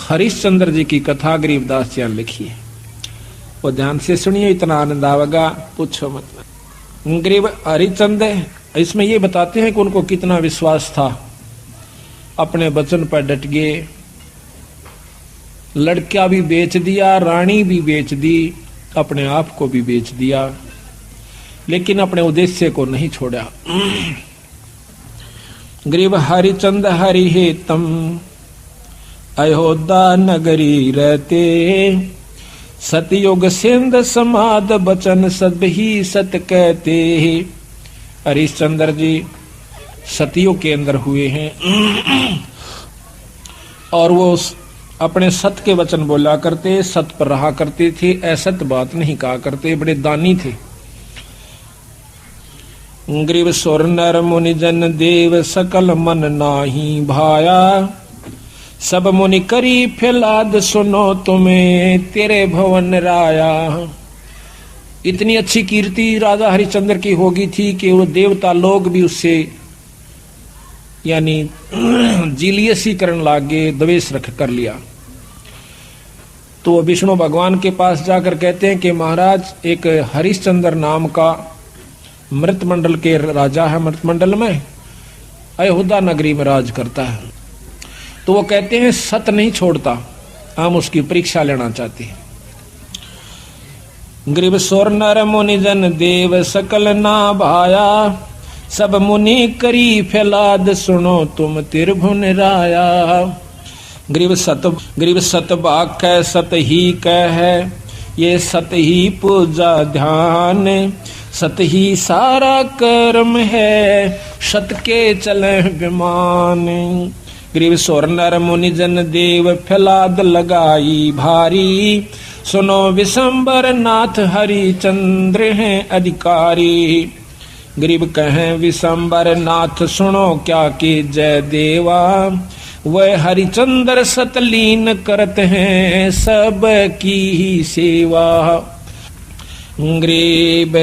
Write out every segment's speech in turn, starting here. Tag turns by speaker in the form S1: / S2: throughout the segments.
S1: हरिश्चंद्र जी की कथा गरीबदास जी ने लिखी है, वो ध्यान से सुनिए, इतना आनंद आवेगा पूछो मत। गरीब हरिश्चंद्र इसमें ये बताते हैं कि उनको कितना विश्वास था, अपने वचन पर डट गए, लड़का भी बेच दिया, रानी भी बेच दी, अपने आप को भी बेच दिया, लेकिन अपने उद्देश्य को नहीं छोड़ा। गरीब हरिचंद हरि हेतम अयोध्या नगरी रहते, सतयुग सिंध समाद बचन सब ही सत कहते। हरिश्चंद्र जी सतयुग के अंदर हुए हैं और वो अपने सत के वचन बोला करते, सत पर रहा करते थे, असत बात नहीं कहा करते, बड़े दानी थे। ग्रीव सुर नर मुनि जन देव सकल मन नाही भाया, सब मुनि करी फैलाद सुनो तुम्हें तेरे भवन राया। इतनी अच्छी कीर्ति राजा हरिश्चंद्र की होगी थी कि वो देवता लोग भी उससे यानी जीलियसी करने लागे, द्वेष रख कर लिया। तो वो विष्णु भगवान के पास जाकर कहते हैं कि महाराज एक हरिश्चंद्र नाम का मृत मंडल के राजा है, मृत मंडल में अयोध्या नगरी में राज करता है। तो वो कहते हैं सत नहीं छोड़ता, हम उसकी परीक्षा लेना चाहते हैं। ग्रीव सोर नर मुनि जन देव सकल ना भाया, सब मुनि करी फैलाद सुनो तुम त्रिभुवन राया। ग्रीव सत बाक सत ही कह, ये सत ही पूजा ध्यान, सत ही सारा कर्म है, सत के चले विमान। ग्रीव सोर नर मुनि जन देव फैलाद लगाई भारी, सुनो विशंबर नाथ हरिचंद्र हैं अधिकारी। गरीब कहें विशंबर नाथ सुनो क्या कि जय देवा, वह हरिचंद्र सतलीन करते हैं सब की ही सेवा। गरीब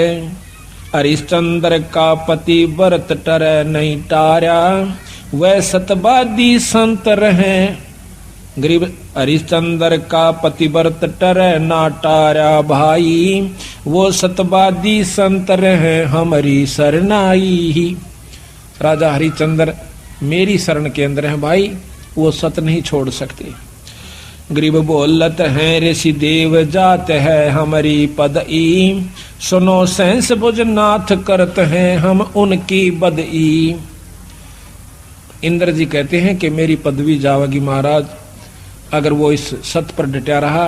S1: हरिश्चंद्र का पति व्रत टर नहीं टारा, वह सतवादी संत रहे। गरीब हरिश्चंद्र का पतिव्रत टर ना टारा भाई, वो सतवादी संत रहे हमारी शरणाई। राजा हरिश्चंद्र मेरी शरण के अंदर है भाई, वो सत नहीं छोड़ सकते। गरीब बोलत हैं ऋषि देव जात है हमारी पदई, सुनो सहस भुज नाथ करत हैं हम उनकी बदई। इंद्र जी कहते हैं कि मेरी पदवी जावेगी महाराज, अगर वो इस सत पर डटा रहा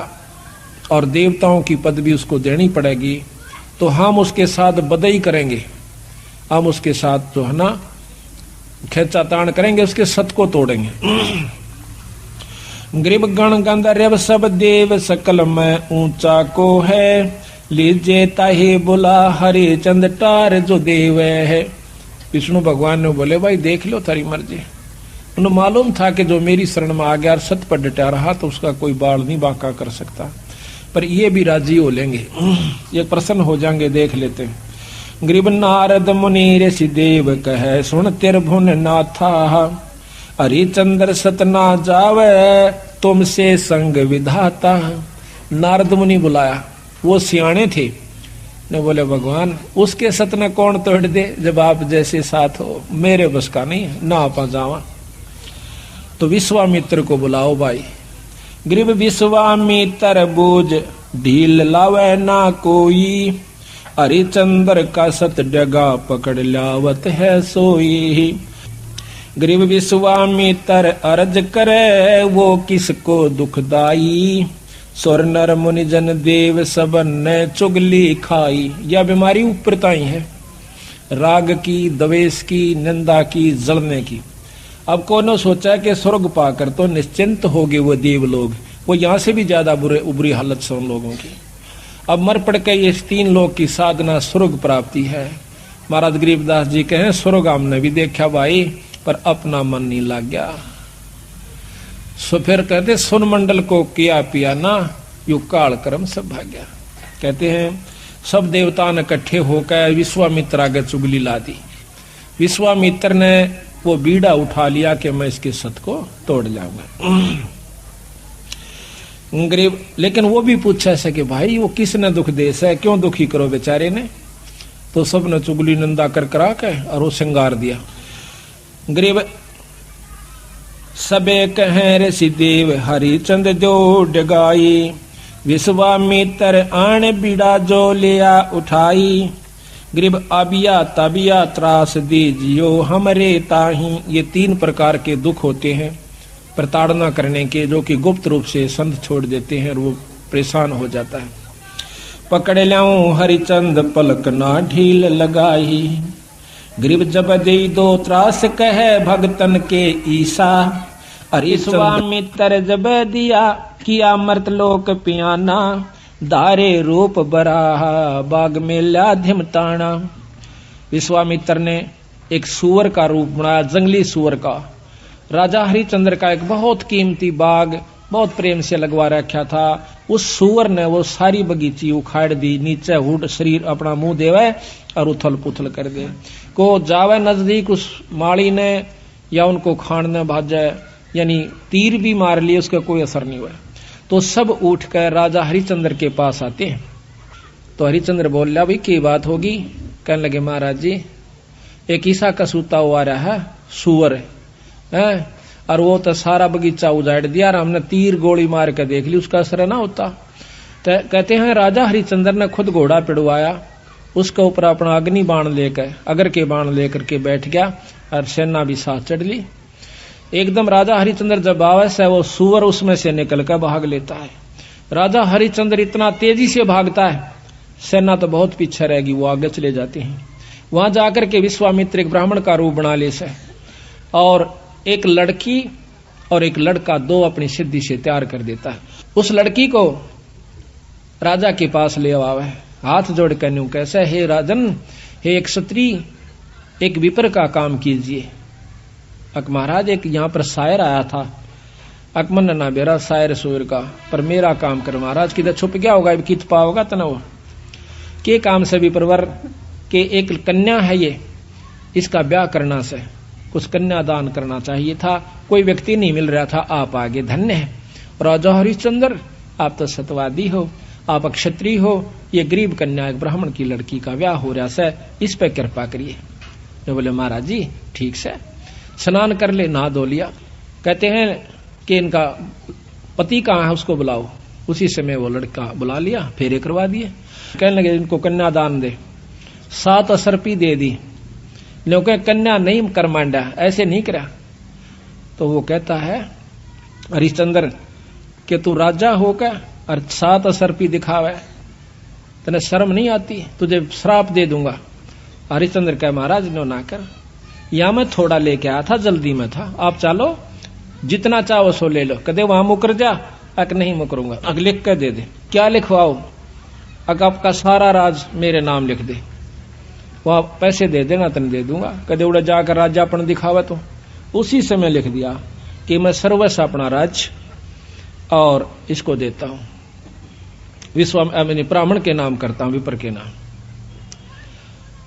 S1: और देवताओं की पदवी उसको देनी पड़ेगी तो हम उसके साथ बदई करेंगे, हम उसके साथ जो है ना खेचातान करेंगे, उसके सत को तोड़ेंगे। गरीब गण गंधर्व सब देव सकल में ऊंचा को है, लीजे ताहे बुला हरिचंद टार जो देव है। विष्णु भगवान ने बोले भाई देख लो तारी मर्जी। उन्हें मालूम था कि जो मेरी शरण में आ गया और सत पर डटा रहा तो उसका कोई बाल नहीं बांका कर सकता, पर ये भी राजी हो लेंगे, ये प्रसन्न हो जाएंगे, देख लेते हैं। गरीब नारद मुनि ऋषि देव कहे सुन त्रिभुवन नाथा, हरिचंद्र सत ना जावे तुमसे संग विधाता। नारद मुनि बुलाया, वो सियाणे थे, ने बोले भगवान उसके सत ने कौन तोड़ दे, जब आप जैसे साथ हो, मेरे बस का नहीं ना आपा जावा। तो विश्वामित्र को बुलाओ भाई। गरीब विश्वामित्र बूझ ढील लावे ना कोई, हरिचंद्र का सत डगा पकड़ लावत है सोई। गरीब विश्वामित्र अर्ज करे वो किसको दुखदाई, सुर नर मुनि जन देव सबन ने चुगली खाई। यह बीमारी ऊपरताई है, राग की, द्वेष की, निंदा की, जलने की। अब कौन सोचा कि स्वर्ग पाकर तो निश्चिंत हो गए वो देव लोग, वो यहाँ से भी ज्यादा बुरी हालत से उन लोगों की। अब मर पड़ के ये तीन लोग की साधना स्वर्ग प्राप्ति है। महाराज गरीबदास जी कहें स्वर्ग हमने भी देखा भाई, पर अपना मन नहीं लग गया। सो फिर कहते सुन मंडल को किया पिया ना, यू काल कर्म सब भाग्या। कहते हैं सब देवता ने इकट्ठे होकर विश्वामित्र आगे चुगली ला दी। विश्वामित्र ने वो बीड़ा उठा लिया कि मैं इसके सत को तोड़ जाऊंगा। गरीब लेकिन वो भी पूछे से कि भाई वो किसने दुख दे से, क्यों दुखी करो बेचारे ने। तो सबने चुगली निंदा कर करा के और वो श्रृंगार दिया। गरीब सबे कहें ऋषि देव हरिचंद जो डगाई, विश्वामित्र आण बीड़ा जो लिया उठाई, गरीब अबिया तबिया त्रास दीजियो हमरे ताही। ये 3 प्रकार के दुख होते हैं प्रताड़ना करने के, जो कि गुप्त रूप से संत छोड़ देते हैं और वो परेशान हो जाता है। पकड़ ल्याऊं हरिचंद पलक ना ढील लगाई, गरीब जब दे दो त्रास कहे भगतन के ईसा, विश्वामित्र जब दिया किया मर्तलोक पियाना, दारे रूप बराहा बाग में ल्या धिमताना। विश्वामित्र ने एक सुअर का रूप बनाया, जंगली सुअर का। राजा हरिचंद्र का एक बहुत कीमती बाग बहुत प्रेम से लगवा रखा था, उस सुअर ने वो सारी बगीची उखाड़ दी, नीचे हुड शरीर अपना मुंह देवे और उथल पुथल कर दे। को जावे नजदीक उस माली ने या उनको खाने भाजे, यानी तीर भी मार लिए, उसका कोई असर नहीं हुआ। तो सब उठकर राजा हरिचंद्र के पास आते हैं। तो हरिचंद्र बोल रहा भाई की बात होगी। कहने लगे महाराज जी एक ईसा का सूता हुआ रहा है सुअर है, और वो तो सारा बगीचा उजाड़ दिया और हमने तीर गोली मार के देख ली, उसका असर ना होता। तो कहते हैं राजा हरिचंद्र ने खुद घोड़ा पिड़वाया, उसके ऊपर अपना अग्नि बाण लेकर अगर के बाण लेकर के बैठ गया और सेना भी साथ चढ़ ली। एकदम राजा हरिचंद्र जब आवे से वो सुअर उसमें से निकल कर भाग लेता है। राजा हरिचंद्र इतना तेजी से भागता है, सेना तो बहुत पीछे रहेगी, वो आगे चले जाते हैं। वहां जाकर के विश्वामित्र एक ब्राह्मण का रूप बना ले से, और एक लड़की और एक लड़का दो अपनी सिद्धि से तैयार कर देता है। उस लड़की को राजा के पास ले आवे, हाथ जोड़ कर न्यू कैसे, हे राजन, हे एक क्षत्रिय, एक विपर का काम कीजिए। अक महाराज एक यहाँ पर शायर आया था, अकमन ना बेरा शायर सुर का, पर मेरा काम कर महाराज, किधर छुप गया होगा कित पाओगा तनव के काम से भी परवर के एक कन्या है ये, इसका ब्याह करना से कुछ कन्यादान करना चाहिए था, कोई व्यक्ति नहीं मिल रहा था, आप आगे धन्य है। राजा हरिश्चंद्र आप तो सतवादी हो, आप क्षत्रिय हो, ये गरीब कन्या एक ब्राह्मण की लड़की का ब्याह हो रहा है, इस पे कृपा करिए। जो बोले महाराज जी ठीक से स्नान कर ले, नहा धो लिया। कहते हैं कि इनका पति कहाँ है उसको बुलाओ। उसी समय वो लड़का बुला लिया, फेरे करवा दिए। कहने लगे इनको कन्यादान दे, 7 असरपी दे दी, लेकिन कन्या नहीं कर मांडा, ऐसे नहीं करा। तो वो कहता है हरिश्चंद्र कि तू राजा होकर और 7 असरपी दिखावे, तेने शर्म नहीं आती, तुझे श्राप दे दूंगा। हरिश्चंद्र कहे महाराज नो ना कर, या मैं थोड़ा लेके आया था, जल्दी में था, आप चलो जितना चाहो सो ले लो। कदे वहां मुकर जा, अक नहीं मुकरूंगा, अक लिख कर दे दे। क्या लिखवाओ? अक आपका सारा राज मेरे नाम लिख दे, वह पैसे दे देना तन दे दूंगा। कदे उड़ा जाकर राजापन दिखावा, तो उसी समय लिख दिया कि मैं सर्वस्व अपना राज और इसको देता हूं, ब्राह्मण के नाम करता हूं, विपर के नाम।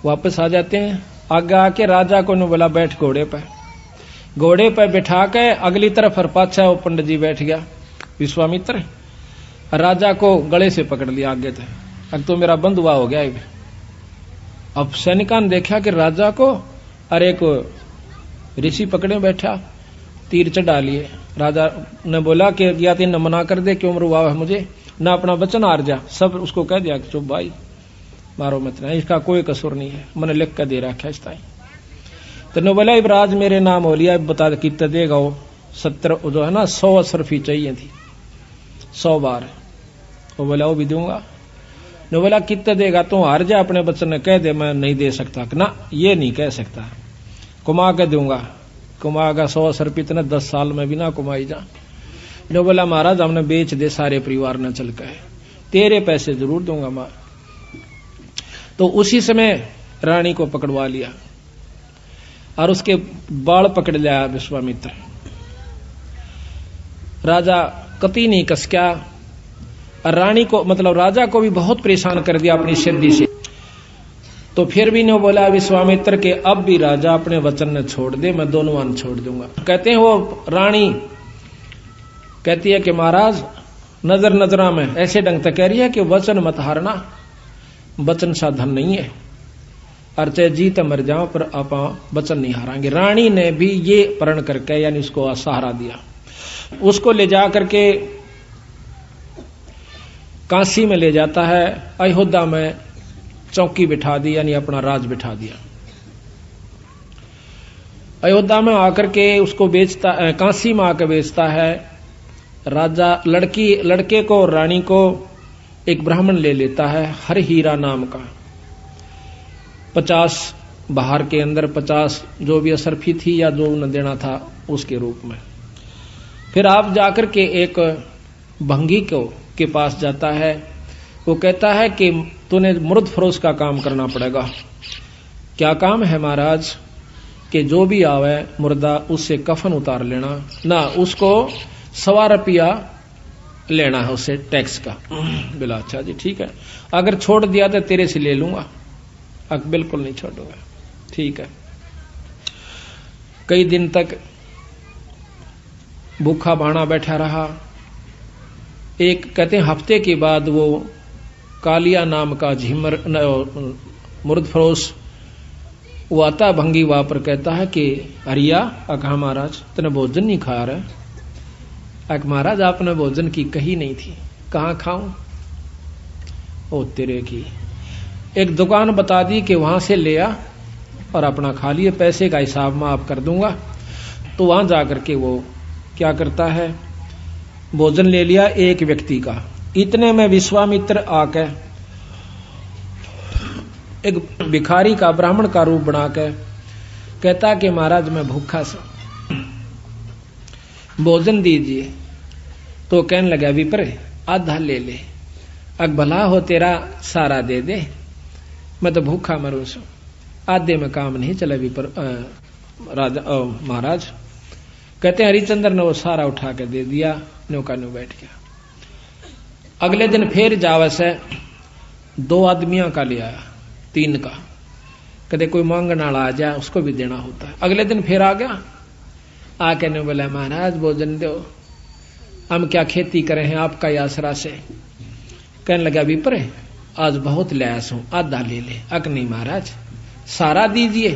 S1: वापस आ जाते हैं, आगे आके राजा को ने बोला बैठ घोड़े पे, घोड़े पे बिठा के अगली तरफ और पाछा वो पंडित जी बैठ गया विश्वामित्र, राजा को गले से पकड़ लिया आगे थे, अब तो मेरा बंधुआ हो गया। अब सैनिका ने देखा कि राजा को अरे को ऋषि पकड़े बैठा, तीर चढ़ा लिए। राजा ने बोला कि या तीन मना कर दे, क्यों मरवा है मुझे, ना अपना वचन हार जा। सब उसको कह दिया कि चुप भाई मारो मत, नहीं इसका कोई कसूर नहीं है, मैंने लिख कर दे रखा इस टाइम। तो ने बोला राज मेरे नाम हो लिया, बता कितने देगा वो? 70 जो है ना 100 असरफी चाहिए थी, 100 बार। वो बोला वो भी दूंगा। ने बोला कितने देगा? तो हार जा अपने बच्चन ने कह दे मैं नहीं दे सकता। ना ये नहीं कह सकता, कुमा के दूंगा, कुमागा 100 असरफी इतने 10 साल में भी ना कुमाई जा। ने बोला महाराज हमने बेच दे सारे परिवार ने चल के, तेरे पैसे जरूर दूंगा मां। तो उसी समय रानी को पकड़वा लिया और उसके बाल पकड़ लिया विश्वामित्र। राजा कति नहीं कसक्या, और रानी को मतलब राजा को भी बहुत परेशान कर दिया अपनी सिद्धि से। तो फिर भी ने बोला विश्वामित्र के अब भी राजा अपने वचन ने छोड़ दे, मैं दोनों वन छोड़ दूंगा। कहते हैं वो रानी कहती है कि महाराज नजर नजरा में ऐसे ढंग तक कह रही है कि वचन मत हारना, वचन साधन नहीं है, और चाहे जीत मर जाओ पर आप वचन नहीं हारांगे। रानी ने भी ये प्रण करके यानी उसको सहारा दिया। उसको ले जा करके काशी में ले जाता है, अयोध्या में चौकी बिठा दी यानी अपना राज बिठा दिया। अयोध्या में आकर के उसको बेचता, काशी में आकर बेचता है। राजा लड़के को और रानी को एक ब्राह्मण ले लेता है, हर हीरा नाम का। 50 बाहर के अंदर 50 जो भी असरफी थी या जो न देना था उसके रूप में। फिर आप जाकर के एक भंगी के पास जाता है। वो कहता है कि तूने मुर्द फरोश का काम करना पड़ेगा। क्या काम है महाराज? कि जो भी आवे मुर्दा उससे कफन उतार लेना ना, उसको 1.25 रुपया लेना है उससे टैक्स का। बोला अच्छा जी ठीक है, अगर छोड़ दिया तो तेरे से ले लूंगा। बिल्कुल नहीं छोड़ूंगा, ठीक है। कई दिन तक भूखा भाना बैठा रहा। एक कहते हैं हफ्ते के बाद वो कालिया नाम का झिमर मुर्द फरोश वो आता भंगी वहां पर, कहता है कि हरिया कहा महाराज तने भोजन नहीं खा रहा? महाराज आपने भोजन की कही नहीं थी। कहाँ खाऊं? ओ तेरे की, एक दुकान बता दी कि वहां से ले आ और अपना खा लिए, पैसे का हिसाब मैं आप कर दूंगा। तो वहां जाकर के वो क्या करता है, भोजन ले लिया एक व्यक्ति का। इतने में विश्वामित्र आके एक भिखारी का ब्राह्मण का रूप बना के कहता कि महाराज मैं भूखा सा, भोजन दीजिए। तो कहने लगा विप्र आधा ले ले, भला हो तेरा सारा दे दे, मैं तो भूखा मरू सू, आधे में काम नहीं चला विप्र राजा महाराज। कहते हैं हरिचंद्र ने वो सारा उठा के दे दिया, नौका न्यू बैठ गया। अगले दिन फिर जावस है 2 आदमियों का ले आया, 3 का। कदे कोई मांगने वाला आ जाए उसको भी देना होता है। अगले दिन फिर आ गया, आके ने बोला महाराज भोजन दो, हम क्या खेती करें हैं आपका आसरा से। कहने लगा विप्र आज बहुत लयास हूं, आधा ले ले। नहीं महाराज सारा दीजिए।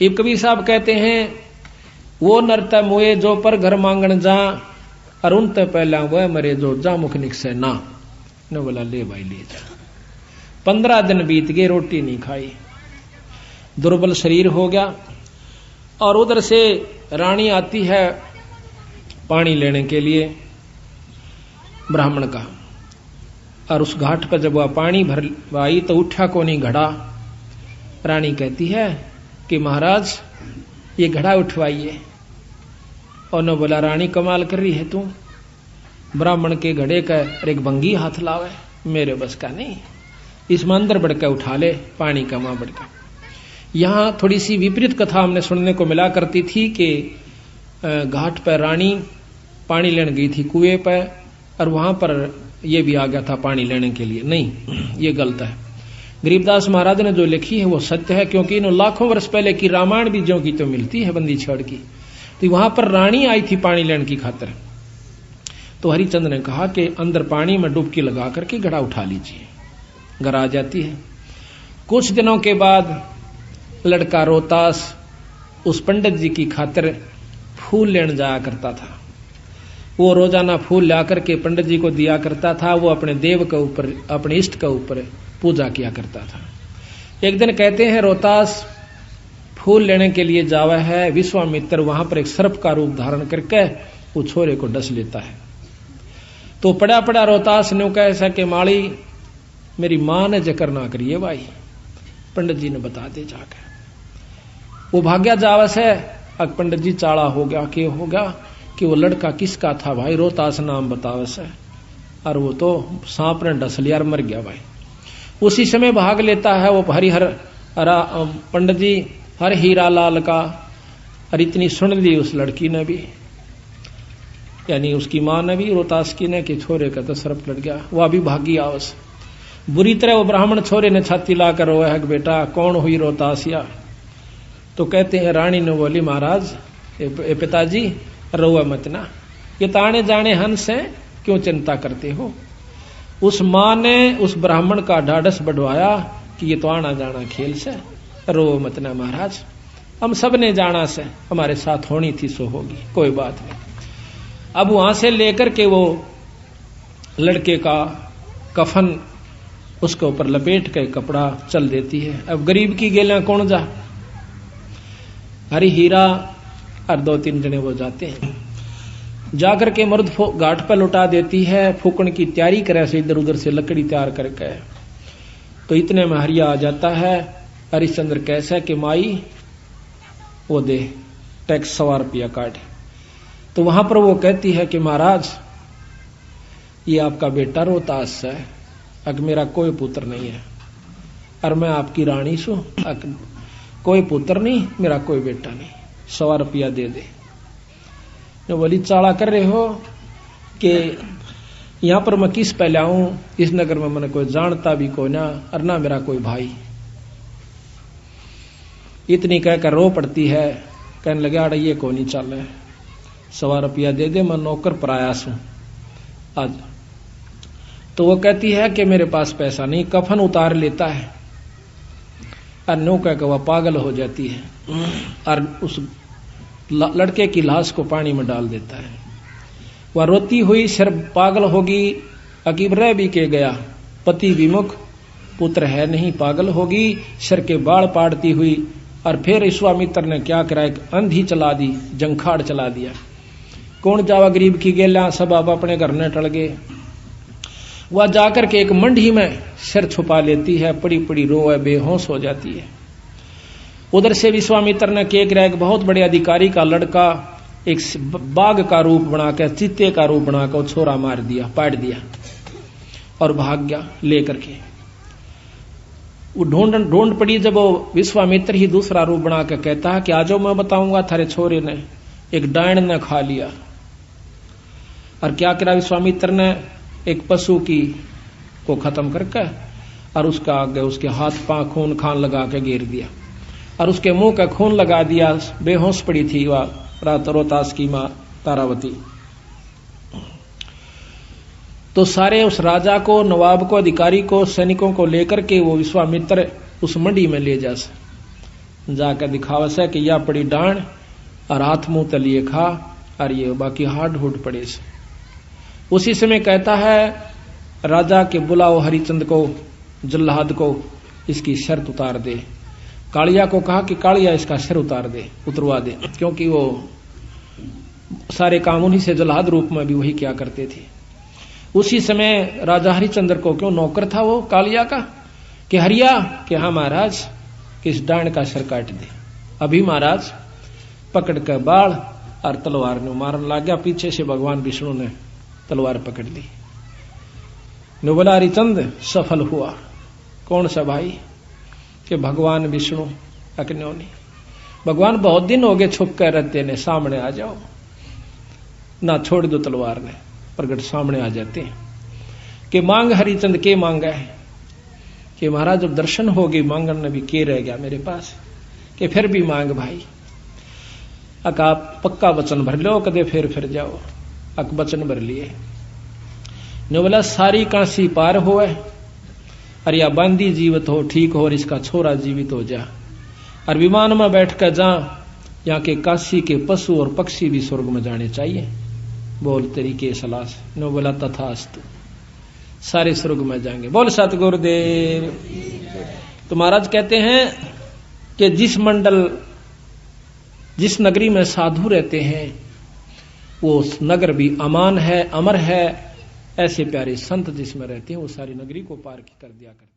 S1: इब कबीर साहब कहते हैं वो नरता मुए जो पर घर मांगन जा, अरुण ते पहला वह मरे जो जा मुख निकसे ना। ने बोला ले भाई ले जा। 15 दिन बीत गए, रोटी नहीं खाई, दुर्बल शरीर हो गया। और उधर से रानी आती है पानी लेने के लिए ब्राह्मण का, और उस घाट पर जब वह पानी भर आई तो उठा को नहीं घड़ा। रानी कहती है कि महाराज ये घड़ा उठवाइए। और न बोला रानी कमाल कर रही है तू, ब्राह्मण के घड़े का एक भंगी हाथ लावे, मेरे बस का नहीं, इसमें अंदर बढ़कर उठा ले पानी का मां बढ़कर। यहां थोड़ी सी विपरीत कथा हमने सुनने को मिला करती थी कि घाट पर रानी पानी लेने गई थी कुएं पर, और वहां पर यह भी आ गया था पानी लेने के लिए। नहीं, ये गलत है। गरीबदास महाराज ने जो लिखी है वो सत्य है, क्योंकि इन लाखों वर्ष पहले की रामायण भी जो की तो मिलती है बंदी छड़ की। तो वहां पर रानी आई थी पानी लेने की खातिर। तो हरिचंद्र ने कहा कि अंदर पानी में डुबकी लगा करके घड़ा उठा लीजिए। घर आ जाती है। कुछ दिनों के बाद लड़का रोहतास उस पंडित जी की खातिर फूल लेने जाया करता था। वो रोजाना फूल ला करके पंडित जी को दिया करता था। वो अपने देव के ऊपर, अपने इष्ट के ऊपर पूजा किया करता था। एक दिन कहते हैं रोहतास फूल लेने के लिए जावा है, विश्वामित्र वहां पर एक सर्प का रूप धारण करके वो छोरे को डस लेता है। तो पड़ा पड़ा रोहतास ने कहा ऐसा कि माली मेरी मां ने जिक्र ना करिए भाई, पंडित जी ने बता दे जाकर। वो भाग्या जावस है। अब पंडित जी चाड़ा हो गया कि हो गया कि वो लड़का किसका था भाई, रोहतास नाम बतावस है, और वो तो सांप ने डस लिया और मर गया भाई। उसी समय भाग लेता है वो हरिहर पंडित जी हर हीरा लाल का, और इतनी सुन ली उस लड़की ने भी, यानी उसकी मां ने भी, रोहतास की ने, कि छोरे का तो सर्प लड़ गया। वो अभी भागी आवस। बुरी तरह वो ब्राह्मण छोरे ने छाती लाकर रोया है बेटा कौन हुई रोहतासिया। तो कहते हैं रानी ने बोली महाराज पिताजी रोआ मत ना, ये ताने जाने हंस है, क्यों चिंता करते हो? उस मां ने उस ब्राह्मण का ढाढ़स बढ़वाया कि ये तो आना जाना खेल से, रो मत ना महाराज, हम सब ने जाना से, हमारे साथ होनी थी सो होगी, कोई बात नहीं। अब वहां से लेकर के वो लड़के का कफन उसके ऊपर लपेट के कपड़ा चल देती है। अब गरीब की गेला कौन जा? हरी हीरा और 2-3 जने वो जाते हैं, जाकर के मर्द घाट पर लुटा देती है, फूकण की तैयारी करे से इधर उधर से लकड़ी तैयार करके। तो इतने में हरिया आ जाता है। हरिश्चंद्र कैसा कि माई वो दे टैक्स 100 रुपया काट। तो वहां पर वो कहती है कि महाराज ये आपका बेटा रोहतास है, अग मेरा कोई पुत्र नहीं है, और मैं आपकी रानी सू, कोई पुत्र नहीं, मेरा कोई बेटा नहीं, 100 रुपया दे दे। जो बोली चाला कर रहे हो कि यहां पर मैं किस पे लाऊं, इस नगर में मैंने कोई जानता भी कोई ना, और ना मेरा कोई भाई। इतनी कहकर रो पड़ती है, कहने लगे अड़ ये को नहीं चल, 100 रुपया दे दे, मैं नौकर प्रयास हूं आज। तो वो कहती है कि मेरे पास पैसा नहीं, कफन उतार लेता है और नो कहकर वह पागल हो जाती है और उस लड़के की लाश को पानी में डाल देता है। वह रोती हुई सिर पागल होगी, अकीब रह भी के गया, पति विमुख, पुत्र है नहीं, पागल होगी, सिर के बाल पाड़ती हुई। और फिर विश्वामित्र ने क्या करा, एक अंधी चला दी, जंखाड़ चला दिया। कौन जावा गरीब की गेला, सब आप अपने घर न टल गए। वह जाकर के एक मंडी में सिर छुपा लेती है, पड़ी पड़ी रोए, बेहोश हो जाती है। उधर से विश्वामित्र ने केक रहा, एक बहुत बड़े अधिकारी का लड़का एक बाघ का रूप बनाकर, चीते का रूप बनाकर छोरा मार दिया, पाट दिया और भाग गया लेकर के। वो ढूंढ पड़ी, जब वो विश्वामित्र ही दूसरा रूप बनाकर कहता है कि आजो मैं बताऊंगा थारे छोरे ने एक डायन ने खा लिया। और क्या करा विश्वामित्र ने, एक पशु की को खत्म करके और उसका आगे उसके हाथ पांव खून खान लगा के घेर दिया और उसके मुंह का खून लगा दिया। बेहोश पड़ी थी वह रोहतास की मां तारावती। तो सारे उस राजा को, नवाब को, अधिकारी को, सैनिकों को लेकर के वो विश्वामित्र उस मंडी में ले जाकर दिखावा से कि यह पड़ी डांड और हाथ मुंह तलिए खा और ये बाकी हाड हुड पड़े से। उसी समय कहता है राजा के बुलाओ हरिचंद को, जल्लाद को, इसकी शर्त उतार दे। कालिया को कहा कि कालिया इसका सिर उतरवा दे, क्योंकि वो सारे काम उन्हीं से जल्लाद रूप में भी वही क्या करते थे। उसी समय राजा हरिचंद्र को, क्यों नौकर था वो कालिया का, कि हरिया कि हाँ महाराज, कि इस डांड का सिर काट दे। अभी महाराज पकड़ कर बाल और तलवार ने मारने लग गया। पीछे से भगवान विष्णु ने तलवार पकड़ ली। ने बोला हरिचंद सफल हुआ। कौन सा भाई? कि भगवान विष्णु अग्नि। भगवान बहुत दिन हो गए छुप कर रहते ने, सामने आ जाओ ना, छोड़ दो तलवार ने, प्रगट सामने आ जाते हैं। कि मांग हरिचंद के मांगा है कि महाराज जब दर्शन हो गए, मांगन ने भी के रह गया मेरे पास, कि फिर भी मांग भाई। अक आप पक्का वचन भर लो, कदे फिर जाओ। अक वचन भर लिए। ने बोला सारी काशी पार होए और या बांदी जीवित हो, ठीक हो, और इसका छोरा जीवित हो जा, और विमान में बैठ कर जा, यहाँ के काशी के पशु और पक्षी भी स्वर्ग में जाने चाहिए। बोल तेरी के सलाह से। नो बोला तथास्तु, सारे स्वर्ग में जाएंगे। बोल सतगुरुदेव। तो महाराज कहते हैं कि जिस नगरी में साधु रहते हैं वो नगर भी अमान है, अमर है। ऐसे प्यारे संत जिसमें रहते हैं वो सारी नगरी को पार कर दिया करते हैं।